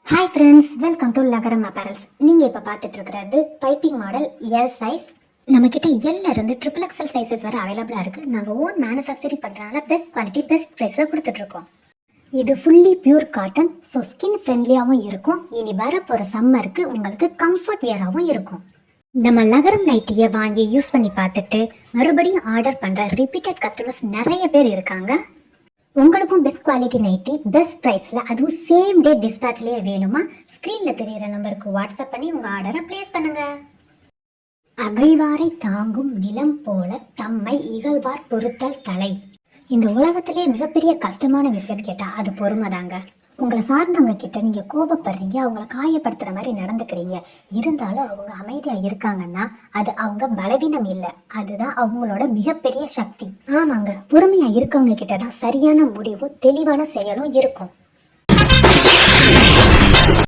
Hi friends, welcome to Lagaram apparels. நீங்கள் இப்போ பார்த்துட்டு இருக்கிறது பைப்பிங் மாடல் எல் சைஸ். நம்மக்கிட்ட எல்ல இருந்து ட்ரிபிள் எக்ஸல் சைஸஸ் வரை அவைலபிளாக இருக்குது. நாங்கள் ஓன் மேனுஃபேக்சரிங் பண்ணுறதுனால பெஸ்ட் குவாலிட்டி பெஸ்ட் ப்ரைஸில் கொடுத்துட்ருக்கோம். இது fully pure cotton, so skin ஃப்ரெண்ட்லியாகவும் இருக்கும். இனி வரப்போகிற சம்மருக்கு உங்களுக்கு கம்ஃபர்ட் வியராகவும் இருக்கும். நம்ம லகரம் நைட்டியை வாங்கி யூஸ் பண்ணி பார்த்துட்டு மறுபடியும் ஆர்டர் பண்ணுற ரிப்பீட்டட் கஸ்டமர்ஸ் நிறைய பேர் இருக்காங்க. உங்களுக்கும் பெஸ்ட் குவாலிட்டி நைட்டி பெஸ்ட் ப்ரைஸில், அதுவும் சேம் டே டிஸ்பேட்ச்லேயே வேணுமா? ஸ்க்ரீனில் தெரிகிற நம்பருக்கு வாட்ஸ்அப் பண்ணி உங்கள் ஆர்டரை ப்ளேஸ் பண்ணுங்கள். அகழ்வாரை தாங்கும் நிலம் போல தம்மை இகழ்வார் பொறுத்தல் தலை. இந்த உலகத்திலே மிகப்பெரிய கஷ்டமான விஷயம்னு கேட்டால் அது பொறுமை தாங்க. உங்களை சார்ந்தவங்க கிட்ட நீங்கள் கோபப்படுறீங்க, அவங்கள காயப்படுத்துகிற மாதிரி நடந்துக்கிறீங்க. இருந்தாலும் அவங்க அமைதியாக இருக்காங்கன்னா அது அவங்க பலவீனம் இல்லை, அதுதான் அவங்களோட மிகப்பெரிய சக்தி. ஆமாங்க, பொறுமையாக இருக்கவங்க கிட்ட தான் சரியான முடிவும் தெளிவான செயலும் இருக்கும்.